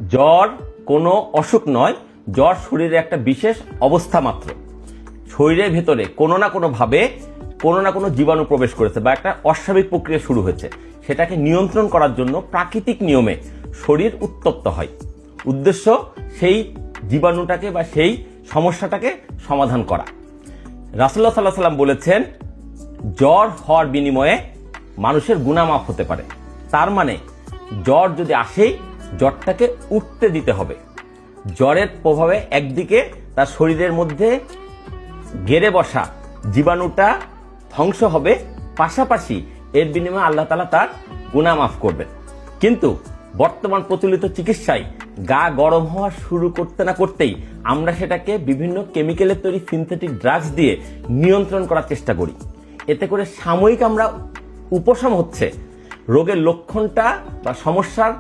জ্বর কোনো অসুখ নয়, জ্বর শরীরে একটা বিশেষ অবস্থা মাত্র। শরীরের ভেতরে কোনো না কোনো জীবাণু প্রবেশ করেছে বা একটা অস্বাভাবিক প্রক্রিয়া শুরু হয়েছে, সেটাকে নিয়ন্ত্রণ করার জন্য প্রাকৃতিক নিয়মে শরীর উত্তপ্ত হয়। উদ্দেশ্য সেই জীবাণুটাকে বা সেই সমস্যাটাকে সমাধান করা। রাসূলুল্লাহ সাল্লাল্লাহু আলাইহি ওয়াসাল্লাম বলেছেন, জ্বর হওয়ার বিনিময়ে মানুষের গুনাহ মাফ হতে পারে। তার মানে জ্বর যদি আসেই জ্বরটাকে উঠতে দিতে হবে। জ্বরের প্রভাবে একদিকে তার শরীরের মধ্যে গেড়ে বসা জীবাণুটা ধ্বংস হবে, পাশাপাশি এর বিনিময়ে আল্লাহ তাআলা তার গুনাহ মাফ করবেন। কিন্তু বর্তমান প্রচলিত চিকিৎসায় গা গরম হওয়া শুরু করতে না করতেই আমরা সেটাকে বিভিন্ন কেমিক্যালের তৈরি সিনথেটিক ড্রাগস দিয়ে নিয়ন্ত্রণ করার চেষ্টা করি। এতে করে সাময়িক আমরা উপশম হচ্ছে, রোগের লক্ষণটা বা সমস্যার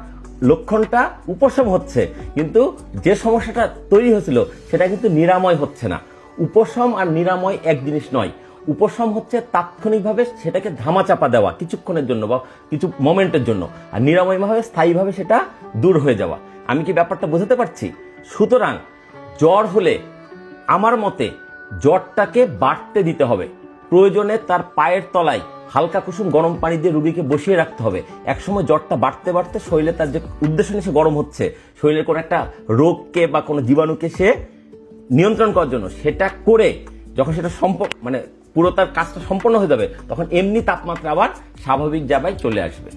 লক্ষণটা উপশম হচ্ছে, কিন্তু যে সমস্যাটা তৈরি হয়েছিল সেটা কিন্তু নিরাময় হচ্ছে না। উপশম আর নিরাময় এক জিনিস নয়। উপশম হচ্ছে তাৎক্ষণিকভাবে সেটাকে ধামাচাপা দেওয়া কিছুক্ষণের জন্য বা কিছু মোমেন্টের জন্য, আর নিরাময়ভাবে স্থায়ীভাবে সেটা দূর হয়ে যাওয়া। আমি কি ব্যাপারটা বোঝাতে পারছি? সুতরাং জ্বর হলে আমার মতে জ্বরটাকে বাড়তে দিতে হবে। প্রয়োজনে তার পায়ের তলায় হালকা কুসুম গরম পানি দিয়ে রোগীকে বসিয়ে রাখতে হবে। একসময় জ্বরটা বাড়তে বাড়তে শরীরে তার যে উদ্দেশ্য নিয়ে সে গরম হচ্ছে, শরীরের কোনো একটা রোগকে বা কোনো জীবাণুকে সে নিয়ন্ত্রণ করার জন্য সেটা করে যখন সেটা পুরো তার কাজটা সম্পন্ন হয়ে যাবে, তখন এমনি তাপমাত্রা আবার স্বাভাবিক জায়গায় চলে আসবে।